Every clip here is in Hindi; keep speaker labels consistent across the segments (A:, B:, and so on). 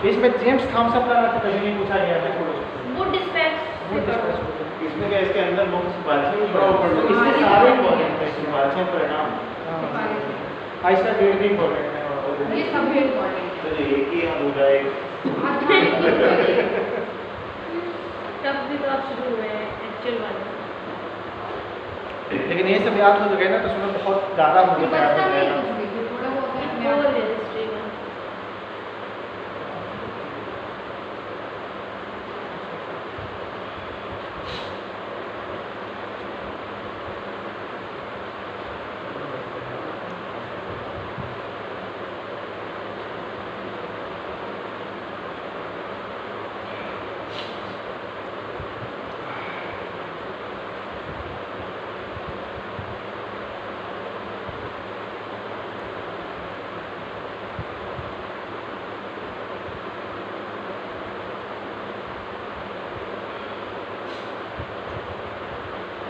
A: इसमें जेम्स थॉमसन का कभी नहीं पूछा गया है।
B: वुड डिस्पैच
C: इसमें क्या इसके अंदर मुख्य सिफारिशें भी बड़ा ऊपर इसके सारे इंपॉर्टेंट है सिफारिशें परिणाम।
A: इसका डेट भी इंपॉर्टेंट है
B: ये सब भी इम्पोर्टेंट
C: तो एक ही हम हो जाए
B: तब भी तो आप शुरू हुए हैं एक्चुअल वाले।
A: लेकिन ये सब याद हो गए ना तो उसमें बहुत ज़्यादा मुझे तैयार हो जाएगा।
B: थोड़ा बहुत हिस्ट्री का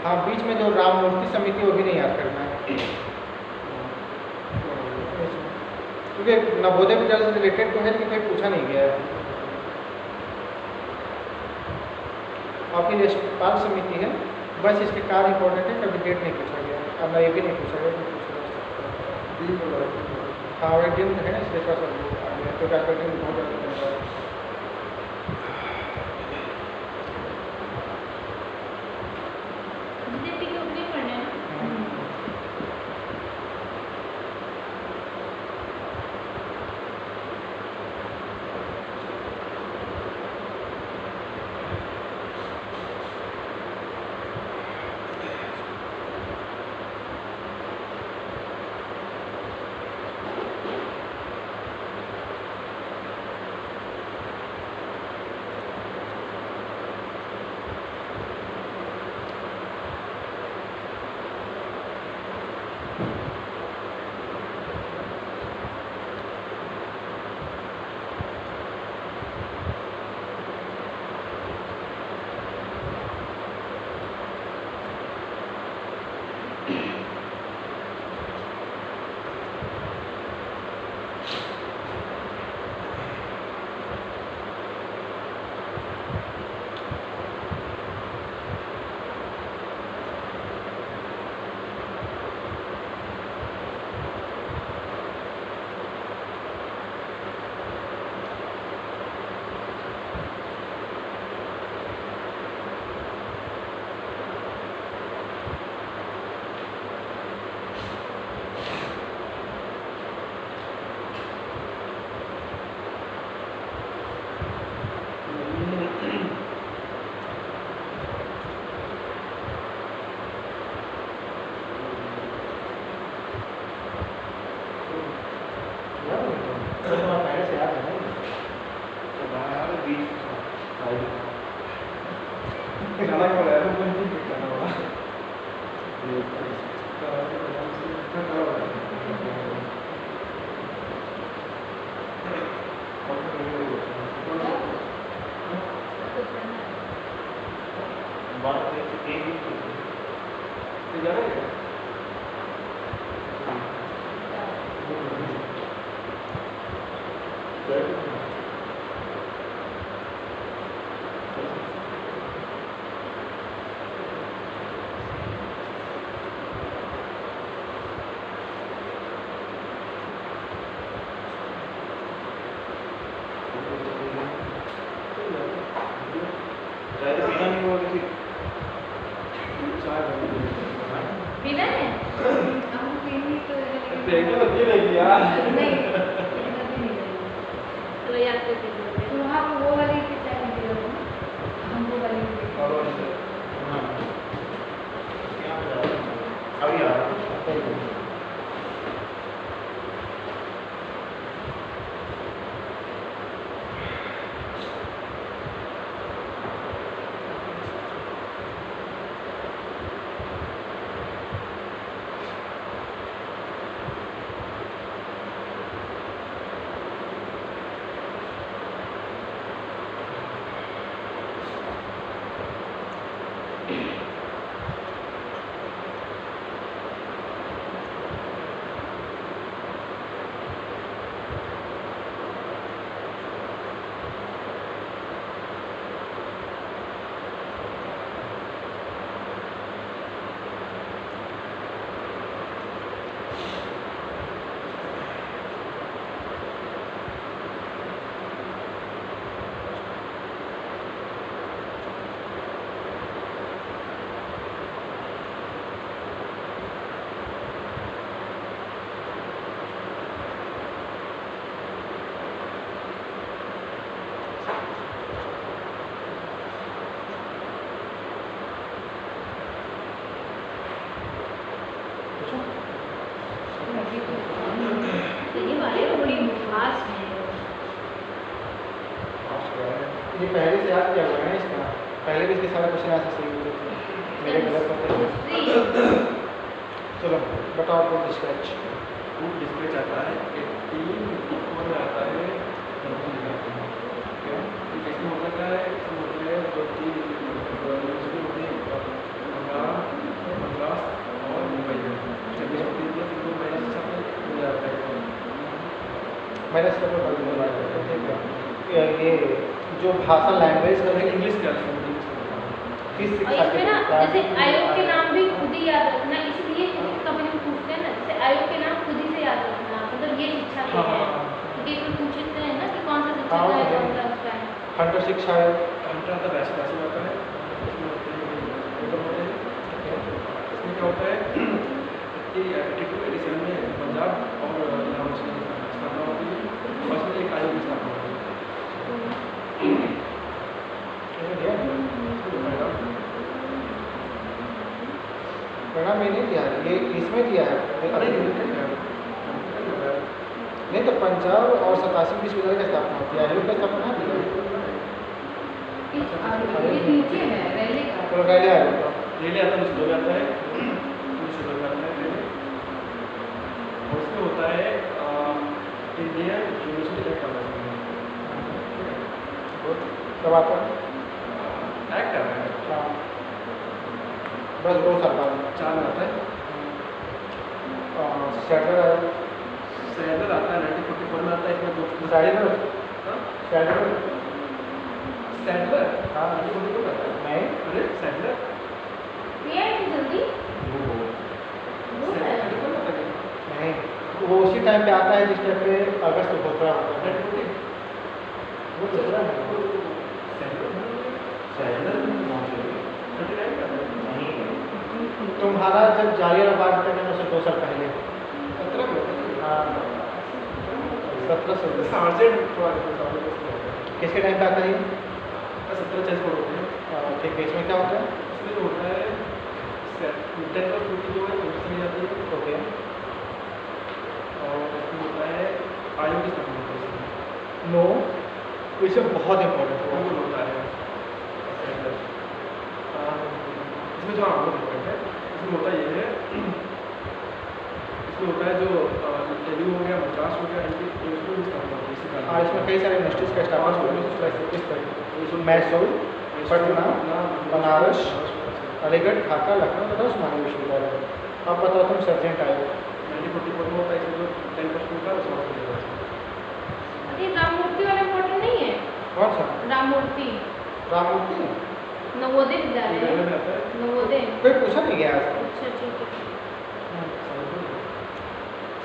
A: हाँ, बीच में जो राम मूर्ति समिति वो भी नहीं याद करना है, क्योंकि नवोदय विद्यालय से रिलेटेड तो है लेकिन कहीं पूछा नहीं गया है। और फिर यशपाल समिति है, बस इसके कार्य इंपॉर्टेंट है, कभी डेट नहीं पूछा गया है। अब ये भी नहीं पूछा गया, हाँ वही दिन है इसलिए थोड़ा सा आ गया, तो क्या करते हैं बहुत ज़्यादा है।
B: तो ये वाले बड़ी खास है।
A: ये पहले से याद किया हुआ है इसका, पहले भी इसके सारा क्वेश्चन ऐसे सही होते थे, मेरे गलत होते थे। चलो बताओ आपको डिस्पैच।
C: फूड डिस्पैच आता है, 1854 में आता है, इसमें होता क्या है, इसमें होते हैं जो तीन यूनिवर्सिटी होती है, मद्रास और मुंबई में, जब ये होती है तो इनको मैंने सब हो जाता है।
A: मैंने इसका तो ठीक है, ये जो भाषा लैंग्वेज का
C: इंग्लिश का
A: किस
B: और
A: शिक्षा
B: इसमें ना जैसे आयोग के नाम भी खुद ही याद रखना, इसलिए कभी भी पूछते हैं ना, जैसे आयोग के नाम खुद ही से याद रखना, मतलब ये शिक्षा के हैं, क्योंकि इसमें पूछते हैं ना कि कौन सा शिक्षा का है, कौन सा उसका है।
A: हंटर शिक्षा आयोग
C: हंटर आता वैसे वैसे होता है, इसमें होते हैं इसमें क्या होता है कि 82 में पंजाब और इलाहाबाद की स्थापना होती है, और इसमें एक आयोग की स्थापना होती है।
A: परिणाम में नहीं दिया है, ये इसमें दिया है। नहीं तो पंजाब और 87 विश्वविद्यालय की स्थापना होती है, आयोग की स्थापना नहीं है।
B: ये नीचे है रैली का।
A: तो पहले आयोग का
C: रेले आता है, उसको आता है, उसको आता है रेले, और उसमें होता है इंडियन यूनिवर्सिटी एक्ट आता है,
A: तब आता है
C: एक्ट आता है,
A: हाँ, बस 2 साल बाद
C: 4 में आता है,
A: सैडलर आयोग,
C: सैडलर आता है 1944 में आता है, इसमें 2
A: सैडलर सैडलर
C: सैडलर
A: हाँ
C: 1944 आता है,
A: नहीं
C: अरे सैडलर
B: ये है कि जल्दी वो है।
A: नहीं, वो उसी टाइम पे आता है जिस टाइम पे अगस्त घोषणा होता है। वो दूसरा है तुम्हारा जब जालियानवाला बाग करने में उससे 2 साल पहले, हाँ 1700 किसके टाइम पे आता है ये?
C: 1740 होते हैं,
A: ठीक है, इसमें क्या होता है?
C: इसमें जो होता है 10 और 2 जो है उसमें जाती है,
A: ओके,
C: और इसमें होता है आयोग की स्थापना होती है,
A: नो इसमें बहुत इंपॉर्टेंट है।
C: इसमें होता है इसमें जो बहुत इम्पोर्टेंट है, इसमें होता ये है, इसमें होता है जो एलयू हो गया, मद्रास हो गया, इनकी यूनिवर्सिटी की स्थापना होती है इसी कारण।
A: हाँ, इसमें कई सारे यूनिवर्सिटीज़ का स्टाफ मैसूर, पटना, बनारस, अलीगढ़, ढाका, लखनऊ तथा उस्मानिया विश्वविद्यालय। अब बताओ तुम सर्जेंट आयोग।
C: 1944 में होता है, इसमें जो 10% का उसमें
B: ये राममूर्ति वाला इम्पोर्टेंट नहीं है?
A: कौन सा?
B: राममूर्ति
A: राममूर्ति
B: नवोदय विद्यालय,
C: में आता है,
B: नवोदय।
A: कोई पूछा नहीं गया आज तक।
B: अच्छा ठीक है।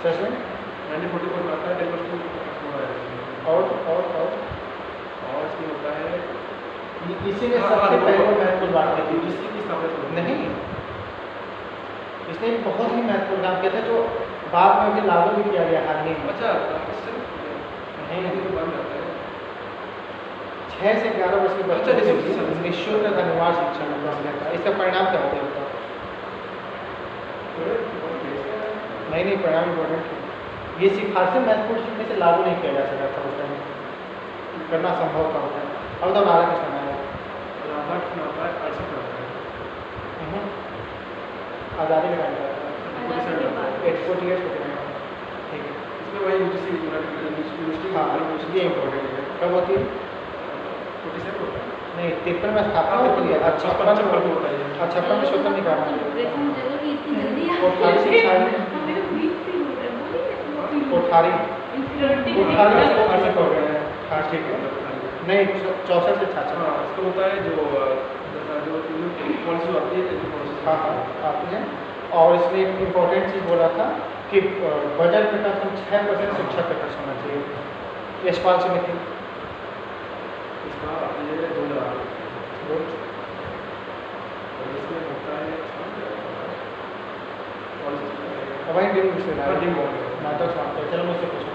A: सर्जेंट
C: 1944 में आता है, 10%
A: और
C: इसमें होता है
A: इसी ने सबसे पहले महत्वपूर्ण बात की थी।
C: यूजीसी की स्थापना
A: नहीं, इसने बहुत ही महत्वपूर्ण काम किया था जो बाद में भी लागू भी किया गया हाल ही में।
C: अच्छा
A: नहीं,
C: बंद आता है
A: 6 से 11 वर्ष के बच्चों
C: अच्छा,
A: के लिए निःशुल्क अनिवार्य शिक्षा मिलता है। इसका परिणाम क्या होता है बताओ? नहीं, परिणाम इम्पोर्टेंट है। ये सिफारिशें महत्वपूर्ण चुनने से लागू नहीं किया जा सकता था उस टाइम, करना संभव था होता है। अब तो राधा कृष्ण आया,
C: राधाकृष्ण आता है 68 में आता है,
A: आज़ादी का टाइम था,
B: आजादी के बाद
A: 48 ठीक है।
C: इसमें वही यूजीसी यूनिवर्सिटी
A: हाँ, ये इम्पोर्टेंट है। कब होती है?
C: 47 होता है,
A: नहीं, 53 में स्थापना होती है, 56 में
C: होता है,
A: 56 में स्वतंत्र निकालना है।
B: प्रेजेंट जरूरी इतनी जल्दी आ
A: और खाली शिक्षा में
B: हमें तो बीच से हो रहा है, बोलिए
A: कोठारी
B: इंफ्लोटिंग
A: कोठारी उसको अर्थ हो गया है। हाँ ठीक है, नहीं 64 से 66।
C: हाँ इसको होता है जो पॉलिसी आती है,
A: हाँ हाँ आती है। और इसमें एक इम्पोर्टेंट चीज़ बोला था कि बजट में कम से कम 6% शिक्षा पे खर्च होना चाहिए। यशपाल समिति
C: इसका आती है 2000, और इसमें होता है
A: वही ड्रीम विश्वविद्यालय
C: ड्रीम
A: मैं तो समाप्त है। चलो मुझसे पूछो।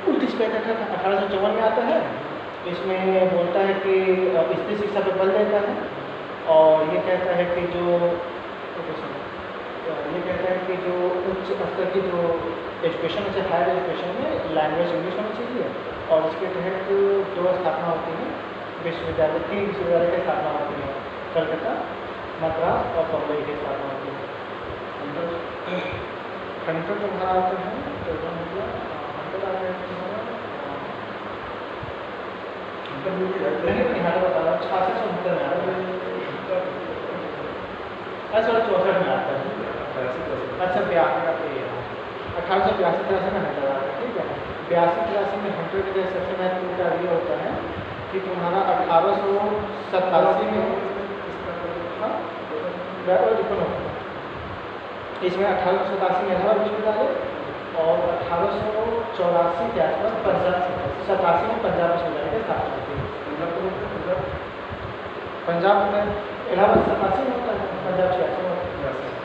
A: उल्टी स्पेच 1854 में आता है। इसमें बोलता है कि स्त्री शिक्षा पर बल देता है, और ये कहता है कि जो ये कहता है कि जो उच्च स्तर की जो एजुकेशन है, हायर एजुकेशन में लैंग्वेज इंग्लिश होनी चाहिए, और इसके तहत दो स्थापना होती है विश्वविद्यालय की स्थापना होती है, कलकत्ता, मद्रास और बम्बई की स्थापना होती है। खंडर तुम्हारा आता है तो खंडर आ गया तुम्हारा नहीं यहाँ बता रहा 66 में आता है, 64 में आता है। अच्छा 1882-83 में हंटर आता है, ठीक है। 82-83 में हंटर के सबसे महत्वपूर्ण कार्य ये होता है कि तुम्हारा 1887 में इसमें 1887 में इलाहाबाद विश्वविद्यालय, और 1884 के आसपास 87 में पंजाब विश्वविद्यालय की स्थापना होती है। पंजाब में इलाहाबाद 87 में होता है, पंजाब 86 में,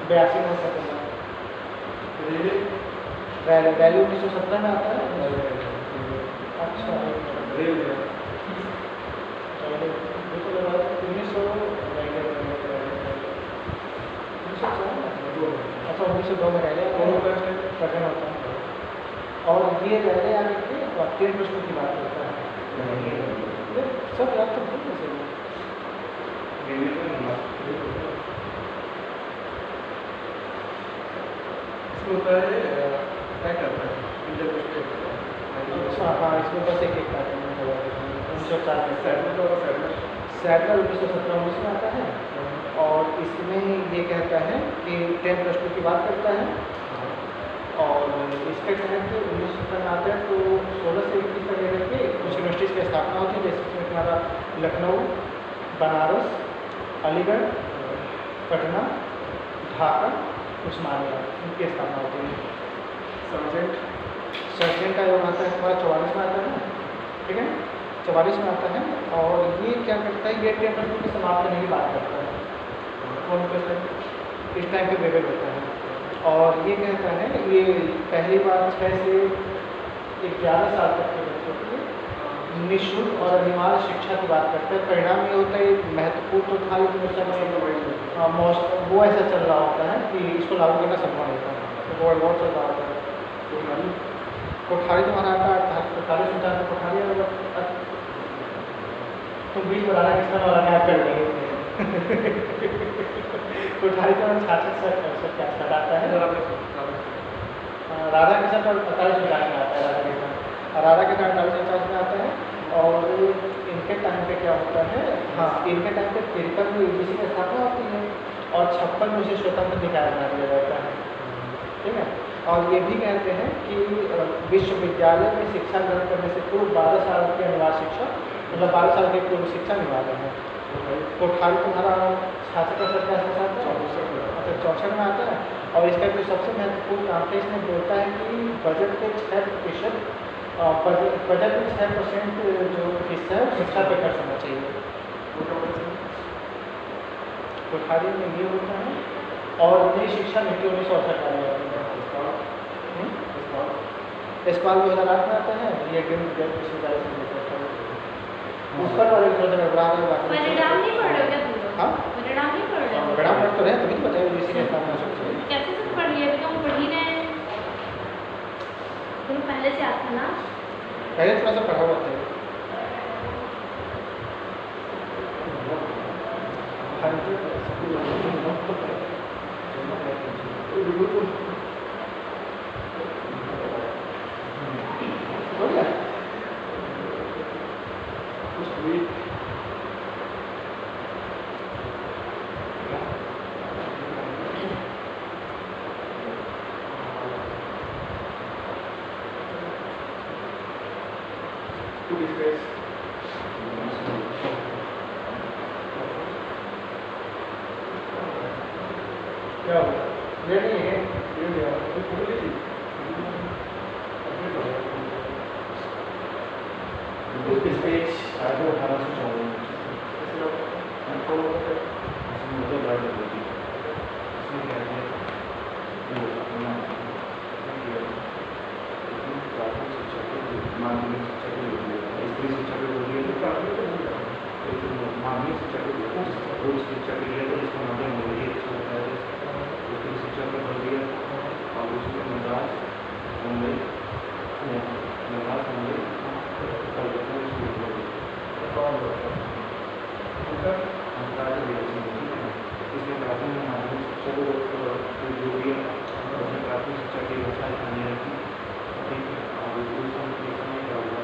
A: 82 में होता है। वैल्यू 1917 में आता है। अच्छा 1902 में रैली गठन होता है, और ये रैली आगे के 3 प्रश्नों की बात करता है। सब याद तो ठीक है।
C: होता है क्या करता है
A: अच्छा हाँ, इसमें बस एक बात है 1904 में सैडलर 1917 में आता है, और इसमें ये कहता है कि 10+2 की बात करता है, और इसके तहत 1917 में आता है तो 16 से 21 तक लेकर के कुछ यूनिवर्सिटीज़ की स्थापना होती है, जैसे इसमें हमारा लखनऊ, बनारस, अलीगढ़, पटना, ढाका, उस्मानिया, इनकी स्थापना होती है। सर्जेंट का योग आता है हमारा 44 में आता है, ठीक है, 44 में आता है, और ये क्या करता है, ये 10+2 की समाप्त करने की बात करता है। कौन कहता है इस टाइम पे विवेक होता है, और ये कहता है ये पहली बार 6 से 11 साल तक के बच्चों की निःशुल्क और अनिवार्य शिक्षा की बात करते हैं। परिणाम ये होता है महत्वपूर्ण तो था, लेकिन उस समय वो ऐसा चल रहा होता है कि इसको लागू करना संभव नहीं था, वर्ल्ड वॉर चल रहा होता है। कोठारी तुम्हारा आता है 48-49 में कोठारी, तुम बीच में राधा कृष्ण वाला क्या कर देंगे कोठारी तो 66 आता है, राधा कृष्ण तो 48 में आता है, राधा कृष्ण 48 में आता है, और इनके टाइम पे क्या होता है, हाँ इनके टाइम पे 53 में यूजीसी की स्थापना होती है, और 56 में उसे स्वतंत्र निकाय बना दिया जाता है, ठीक है। और ये भी कहते हैं कि विश्वविद्यालय में शिक्षा ग्रहण करने से पूर्व 12 साल की अनिवार्य शिक्षा, मतलब 12 साल की पूर्व शिक्षा अनिवार्य है। कोठारी तुम्हारा 66 का साथ 64 में आता है, और इसका जो सबसे महत्वपूर्ण काम है, इसमें बोलता है कि बजट के 6% बजट में 6% जो हिस्सा है शिक्षा पे खर्च होना चाहिए। कोठारी में ये होता है, और नई शिक्षा नीति 1968 में आती है। इस्पाल 2008 में आता है, ये विश्वविद्यालय से लेकर ऊपर वाले
B: परिणाम नहीं पढ़ रहे हो क्या तुम लोग?
A: हाँ
B: परिणाम नहीं पढ़ रहे हो?
A: परिणाम पढ़ तो रहे, तभी तो बताया यूजीसी की स्थापना से
B: कैसे तुम पढ़ लिए? अभी तो हम पढ़ ही रहे हैं। तुम पहले से आता ना,
A: पहले थोड़ा सा पढ़ा हुआ था। क्या हुआ? ये नहीं है, ये लिया, ये पूरी ली। इस पेज आगे 1854 हमको मुझे बात होगी इसमें क्या है वो अपना प्राथमिक शिक्षा के माध्यमिक शिक्षा के स्त्री शिक्षा के
C: माध्यमिक शिक्षा के उच्च शिक्षा के लिए जिसका माध्यम अंग्रेजी अच्छा होता है उसकी शिक्षा पर भर दिया और उसके मद्रास मुंबई कलकत्ता में स्कूल खोल दिया इसलिए प्राथमिक माध्यमिक शिक्षा को जो भी है उसने प्राथमिक शिक्षा की व्यवस्था स्थानीय रखी ठीक है और उस समय क्या हुआ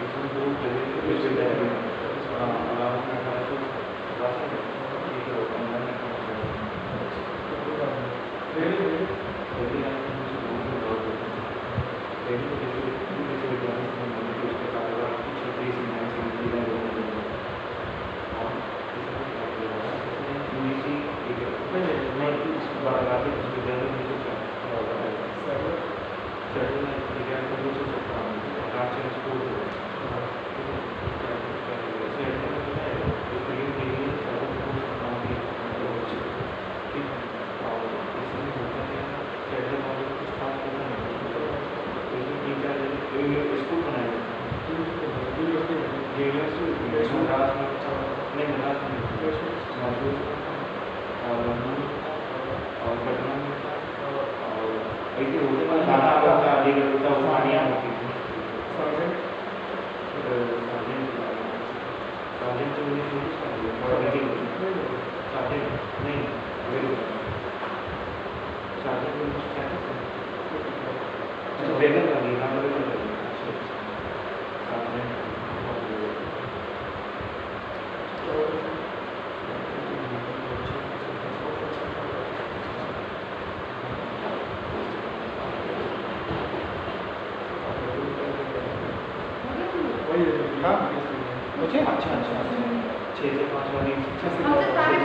C: इसमें दो विश्वविद्यालय स्कूल बनाए और लखनऊ और पटना में और ऐसे होते हैं दाना होता अलीगढ़ होता उस्मानिया होती थी सार्जेंट तो मुझे नहीं अच्छा बेगम का नहीं नाम बेगम का
A: हाँ मुझे
C: अच्छा 6 से 5 वाली
B: हमसे सारे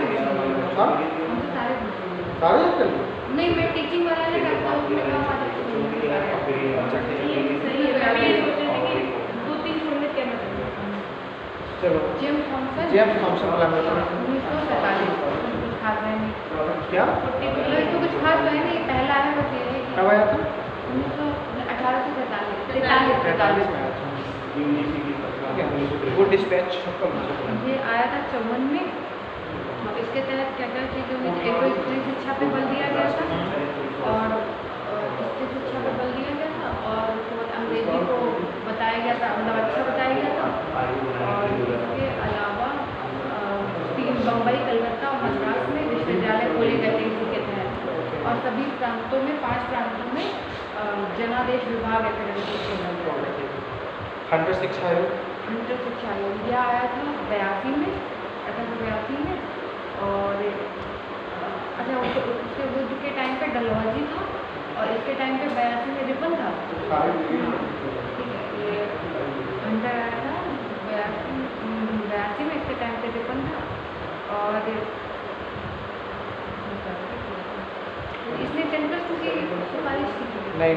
A: हाँ
B: हमसे सारे
A: सारे याद कर लो
B: नहीं मैं टीचिंग वाला नहीं करता हूँ उसमें कम आता है सही है मैं भी ये सोच रही थी कि 2-3 छोड़ने क्या मैं करूँ
A: चलो
B: जेम्स थॉमसन
A: वाला मेरा
B: 1947 कुछ खास है नहीं
A: क्या
B: मतलब इसको कुछ खास है नहीं पहला है बस ये है कि
A: कब आया था
B: 1843
A: में आया था वो डिस्पैच
B: ये आया था 54 में तो इसके तहत क्या क्या चीज़ें हुई एक तो स्त्री शिक्षा पे बल दिया गया था और स्त्री शिक्षा पे बल दिया गया था और उसके बाद अंग्रेजी को बताया गया था मतलब अच्छा बताया गया था और इसके अलावा 3 बम्बई कलकत्ता और मद्रास में विश्वविद्यालय खोले गए थे इसी के तहत और सभी प्रांतों में 5 प्रांतों में जनादेश विभाग ऐसे
A: हंटर शिक्षा आयोग
B: हंटर शिक्षा आयोग यह आया था 82 में 1882 में और अच्छा उसके बुद्ध के टाइम पे डलहौजी था और इसके टाइम पे 82 में रिपन था ठीक है ये हंटर आया था 82 में इसके टाइम पे रिपन था और इसने 10+2 की सिफारिश की थी
A: नहीं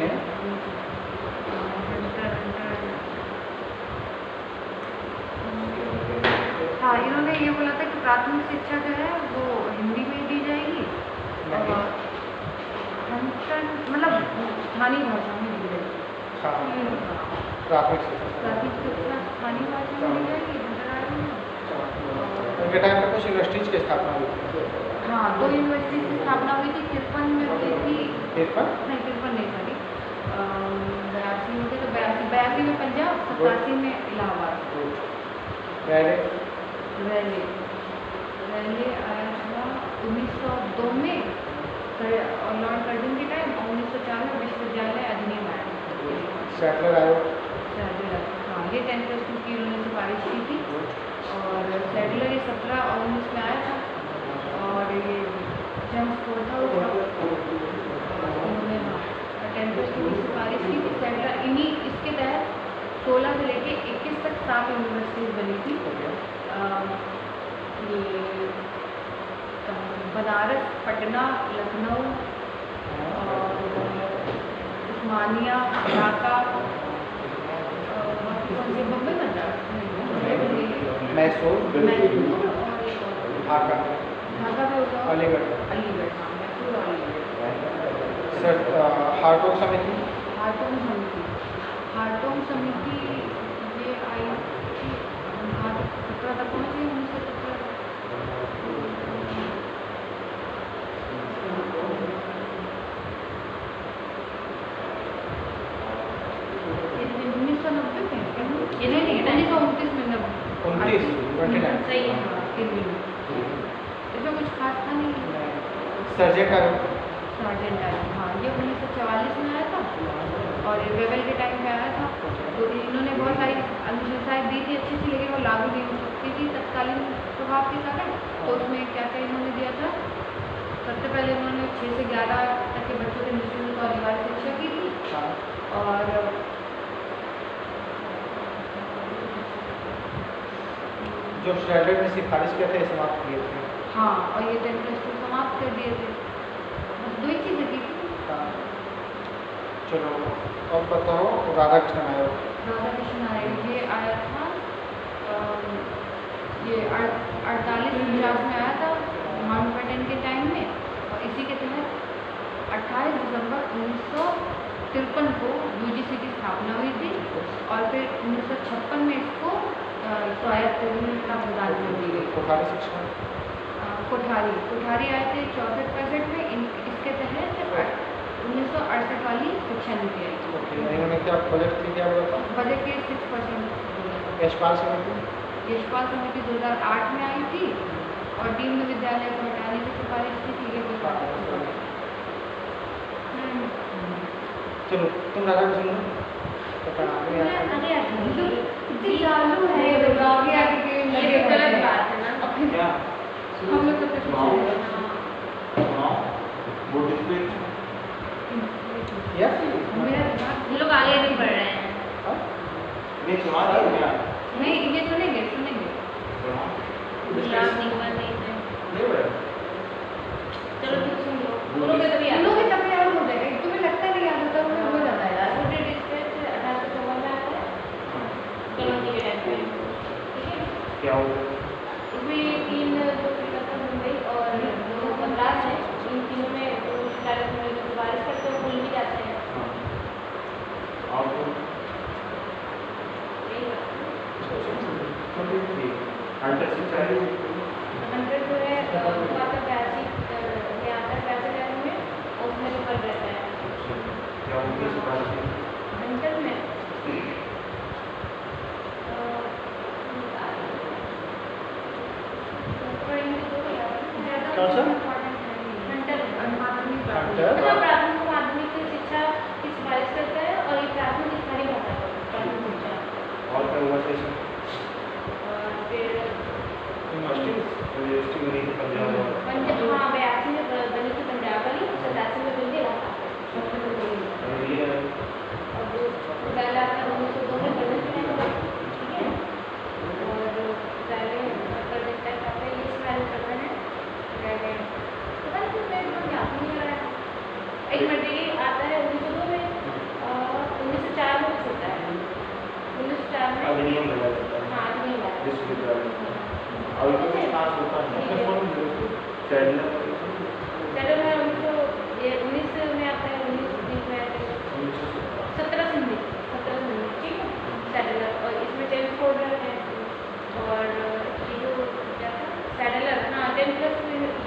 B: हाँ इन्होंने ये बोला था कि प्राथमिक शिक्षा जो है वो हिंदी में दी जाएगी और मतलब स्थानीय भाषा में दी जाएगी
A: प्राथमिक शिक्षा
B: प्राथमिक शिक्षा स्थानीय भाषा में दी जाएगी
A: उनके टाइम पर कुछ यूनिवर्सिटीज की स्थापना हुई थी
B: हाँ 2 यूनिवर्सिटी की स्थापना हुई थी 53 में हुई थी
A: 53
B: नहीं 53 नहीं सॉरी 82 में थे तो 82 में पंजाब 87 में इलाहाबाद रैली आया था 1902 में और लॉर्ड कर्जन के टाइम और 1904 में विश्वविद्यालय अधिनियम आया
A: सैटलर आयोग
B: हाँ ये 10+2 की उन्होंने सिफारिश की थी और सैटलर ये 17 और 19 में आया था और ये जेम्स फोर्ड था उन्होंने हाँ 10+2 की सिफारिश की थी सैटलर इन्हीं इसके तहत 16 से लेके 21 तक 7 यूनिवर्सिटीज़ बनी थी ये बनारस पटना लखनऊ और उस्मानिया ढाका बम्बई मद्रास
A: मैसूर ढाका
B: ढाका भी होगा
A: अलीगढ़
B: हाँ मैसूर और अलीगढ़
A: सर हार्टोग समिति
D: हार्टोम समिति। हार्टोम समिति ये आई थी कहाँ तक 17 तक पहुँची 1917 तक। 1990 में
B: ये नहीं,
D: 1929 में जब
A: 29
B: सही है।
D: हाँ, दिल्ली में। इसमें कुछ खास था नहीं।
A: सर्जेंट का
D: सर्जेंट टाइम, हाँ ये 1944 में आया था और ये वेवेल के टाइम पे आया था। तो इन्होंने बहुत सारी अनुशंसाएं दी थी अच्छी थी, लेकिन वो लागू नहीं हो सकती थी तत्कालीन प्रभाव के कारण। तो उसमें क्या क्या इन्होंने दिया था, सबसे पहले इन्होंने 6 से 11 तक के बच्चों के निःशुल्क और अनिवार्य शिक्षा की थी। और
A: जो श्रेडर ने सिफारिश किया था समाप्त किए थे।
D: हाँ, और ये 10+2 समाप्त कर दिए थे। बस 2 ही चीज़ें की थी।
A: हाँ। चलो अब बताओ राधा कृष्ण आयोग।
D: राधा कृष्ण आयोग ये आया था ये 48-49 में आया था माउंटबेटन के टाइम में। और इसी के तहत 28 दिसंबर 1953 को यूजीसी की स्थापना हुई थी और फिर 1956 में इसको स्वायत्त प्रदान कर दी गई।
A: कोठारी शिक्षा
D: कोठारी आए थे 64-65 में। इसके तहत 1968 वाली शिक्षा नीति आई थी।
A: ओके, इन्होंने क्या बजट थी क्या बताओ?
D: बजट के 6%।
A: यशपाल समिति
D: यशपाल समिति 2008 में आई थी और डीम्ड विद्यालय को हटाने की सिफारिश की थी।
A: चलो तुम राधा कृष्ण तो पढ़ाने
B: आगे आगे
D: इतनी चालू है ये लोग आगे आगे के
B: ये
D: लगे
B: तो गलत
D: रहते हैं।
B: बात है ना।
D: अपने
C: क्या
D: हम लोग तो कुछ
C: सुनाओ। सुनाओ वो डिस्प्ले
A: या
D: मेरा दिमाग
B: हम लोग आगे नहीं बढ़ रहे हैं।
C: नहीं सुना रही क्या
D: नहीं, ये सुनेंगे सुनेंगे।
C: सुनाओ
B: गुलाब निगमन नहीं है।
C: नहीं बड़ा
B: चलो तुम सुन लो, बोलोगे तभी याद
D: लोग तब याद हो जाएगा। तुम्हें लगता नहीं याद होता, मुझे हो जाता है यार।
B: छोटे डिस्प्लेस 1854 में आता है कॉलोनी के टाइम पे, ठीक है।
C: क्या हो
B: इसमें ये 3 जो कलकत्ता मुंबई और 2 मद्रास है, इन तीनों में जो डायरेक्ट में जो सिफारिश करते हैं भूल भी जाते हैं।
C: और तो
B: यही बात है।
C: अंडर से चाहिए
B: 100 जो है वो आता है 82 ये आता है 65 में और उसमें जो कर रहता है
C: क्या होगी सिफारिश
B: 100 में
A: कौन सा?
B: प्राथमिक माध्यमिक शिक्षा की सिफारिश करता है और ये प्राथमिक स्थानीय भाषा पर प्राथमिक शिक्षा।
C: और क्या हुआ सेशन
B: और फिर
C: यूनिवर्सिटी बनी थी पंजाब और
B: पंजाब, हाँ 82 में बनी थी पंजाब वाली, 87 में बनी थी
C: ये
B: और जो पहला आता है 1902 में बनी थी, ठीक है। और पहले कर देता है काफी ये सिफारिश करता है पहले पता नहीं क्यों मेरे को याद नहीं आ रहा है। एक मिनट ये आता है 1902 में और 1904 में कुछ होता है 1904 में।
C: अधिनियम लगा देता है
B: हाँ अधिनियम लगा।
C: विश्वविद्यालय और इसमें कुछ खास होता है
B: ठीक है।
C: सैडलर
B: चलो मैं उनको ये 19 में आता है 19 में आता है 17 से 19 ठीक है सैडलर। और इसमें 10 फोल्डर है और ये जो क्या था सैडलर, हाँ 10+2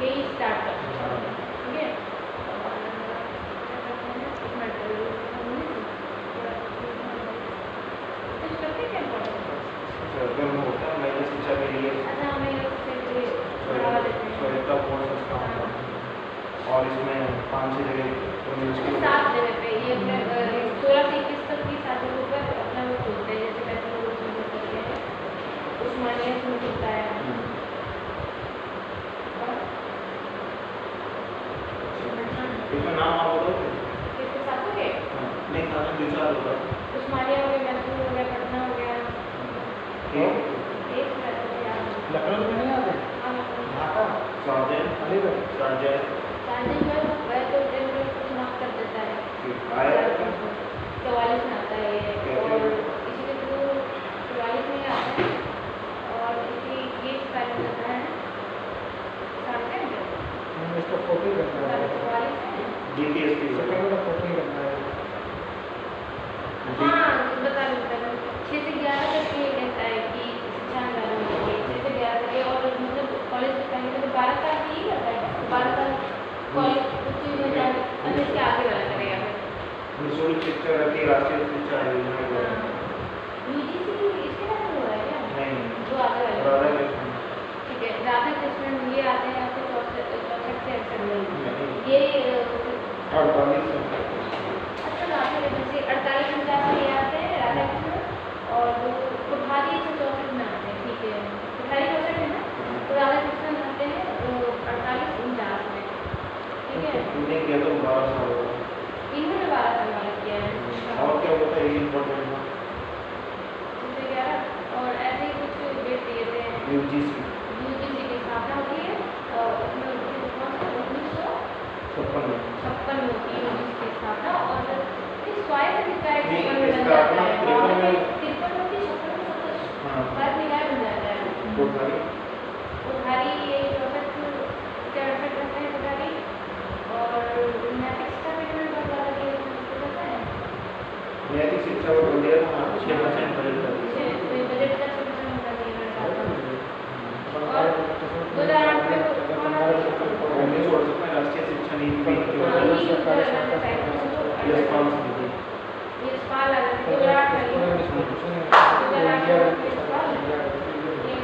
B: यही स्टार्ट करते हैं, ठीक है। और कुछ करते हैं
C: गर्म होता है महिला शिक्षा के लिए
B: अच्छा हमें उससे बढ़ावा देते हैं।
C: स्वायत्तपूर्ण संस्थान
B: हाँ।
C: और इसमें 5-6 जगह यूनिवर्सिटी
B: 7 जगह पे ये 16 से 21 तक की 7 जगहों पर अपना वो खोलते हैं, जैसे कहते हैं उसमें से करते हैं उस्मानिया में खुलता है।
C: इसमें नाम आप बोलोगे
B: किसके साथ हो गए?
C: नहीं साथ में 2-4 होगा
B: उस्मानिया हो गया, मैसूर हो गया, पटना हो गया,
C: एक
B: एक रहता है याद।
A: लखनऊ में नहीं आते
B: हाँ लखनऊ।
A: ढाका
C: साजन
A: अलीगढ़
C: साजन
B: शादी जो है वह तो दिन को समाप्त कर देता है।
C: आया
B: 44 में आता है ये और इसी के थ्रू 44 में आता है और इसी ये कार्य करता है साढ़े
A: इसका फोटो ही करना है
B: 44 में
C: डीपीएसपी
A: सेकंड वाला फोटो ही करना है
C: निःशुल्क शिक्षा रहती राष्ट्रीय शिक्षा योजना के द्वारा।
B: यूजीसी इसके बारे में हो रहा है क्या?
C: नहीं,
B: जो आगे वाले
C: राधा कृष्ण
B: ठीक है, राधा कृष्णन ये आते हैं आपके 64 से 68 में ये
C: 48
B: अच्छा राधा कृष्ण से 48 49 में ये आते हैं राधा कृष्ण और जो कोठारी से 64 में आते हैं ठीक है कोठारी 64 है ना तो राधा कृष्णन आते हैं 48 49 में ठीक है
C: तूने किया तो 12 साल होगा।
B: इन्होंने 12 साल वाला किया है
C: और क्या होता है ये इम्पोर्टेंट है?
B: जैसे 11 और ऐसे ही कुछ डेट दिए थे
C: यूजीसी
B: यूजीसी की स्थापना होती है उसमें 1956 में होती है यूजीसी की स्थापना और ये स्वायत्त निकाय
C: नहीं,
B: 56 में बन
C: इसका
B: जाता
C: अपना
B: है
C: 53 में
B: 53 में 56 में
C: हाँ।
B: स्वायत्त निकाय बन जाता है
C: कोठारी
B: कोठारी ये 64 से 68 रहते हैं कोठारी और नैतिक शिक्षा के लिए बहुत ज़्यादा ये पता है
C: नैतिक शिक्षा को बोलिए 6% बजट करती है।
B: बजट का 6% होता है और 2008 में
C: वो नहीं छोड़ सकते राष्ट्रीय शिक्षा नीति भी यशपाल समिति
B: यशपाल आ जाते 2008 में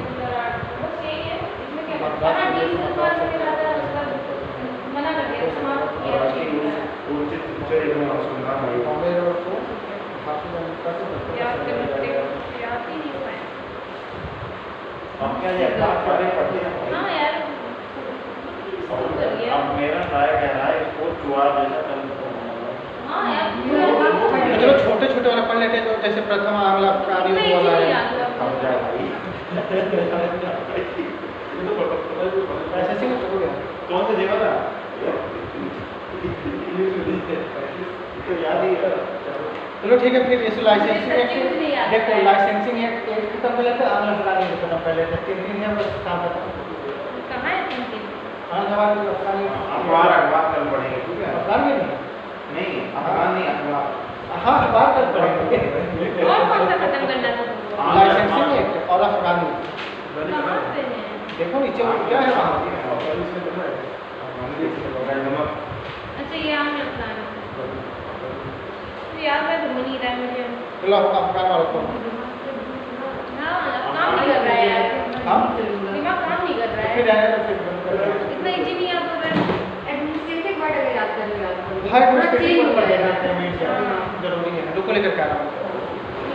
B: 2008 बस यही है इसमें क्या हाँ डिजिटल पास के बाद मना कर दिया समाप्त किया
C: राष्ट्रीय उच्च शिक्षा एवं अनुसंधान आयोग
B: याद ही नहीं हो पाया
C: हम क्या ये सारे पढ़ते हैं
B: हाँ यार
C: अब मेरा राय कह रहा है इसको चुआ जैसा कर
B: हाँ यार
A: चलो छोटे छोटे वाला पढ़ लेते हैं जो जैसे प्रथम आंग्ल कार्य वाला है
C: हम जाए भाई
A: ऐसे ही करोगे
C: कौन से देवा था तो याद ही है।
A: चलो ठीक है फिर इस लाइसेंसिंग एक्ट देखो लाइसेंसिंग एक्ट खत्म कर लेते हैं आंग्ल फलानी खत्म कर लेते हैं 3 दिन है बस काम खत्म
B: कहाँ है तुम दिन
A: अखबार की फलानी
C: अखबार कल पढ़ेंगे ठीक है
A: अखबार में
C: नहीं अखबार नहीं अखबार
A: हाँ अखबार कल पढ़ेंगे
B: और कौन सा खत्म करना था तुमको
A: लाइसेंसिंग एक्ट और अफगानी
B: कहाँ पे है
A: देखो नीचे क्या है वहाँ
B: अच्छा ये आम लगता है तो याद में तो नहीं रहा है मुझे
A: चलो अफगान वाला को
B: हाँ काम नहीं कर रहा है यार
A: हाँ
B: दिमाग काम नहीं कर रहा
A: फिर
B: है
A: आया तो फिर बंद कर देना।
B: इतना इजी नहीं याद हो रहा है
D: एडमिनिस्ट्रेटिव वर्ड अगर याद कर लो याद करो
A: हर कुछ
B: हाँ,
A: पे
B: चेंज
A: पढ़
B: हो
A: लेना
B: जाएगा।
A: पेमेंट जरूरी है रुको लेकर के आ रहा हूँ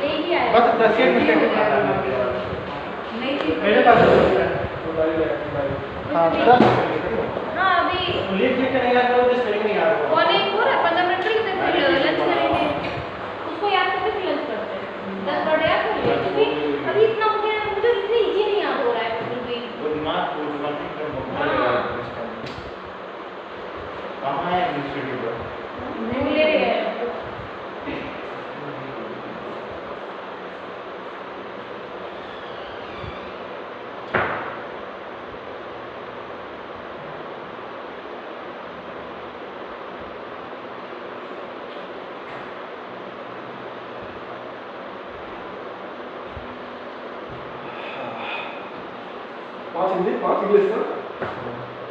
B: ले ही आया
A: बस 10 मिनट
D: नहीं थी
A: मेरे पास हाँ 10
B: हाँ अभी
A: लिख लिख के नहीं याद करो तो स्पेलिंग नहीं याद होगा
B: कॉल एक हो रहा है 15 मिनट के लिए फिर लंच करेंगे उसको याद करके फिर लंच करते हैं 10 वर्ड याद कर लिया क्योंकि अभी इतना हो गया मुझे इतनी इजी नहीं याद हो रहा है बिल्कुल भी
C: वो दिमाग को जुबानी कर
B: हाँ।
C: कहाँ है एडमिनिस्ट्रेटिव
B: भूले गए
A: पाँच हिंदी 5 इंग्लिश सर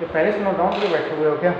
A: ये पहले से नोट डाउन करके बैठे हुए हो क्या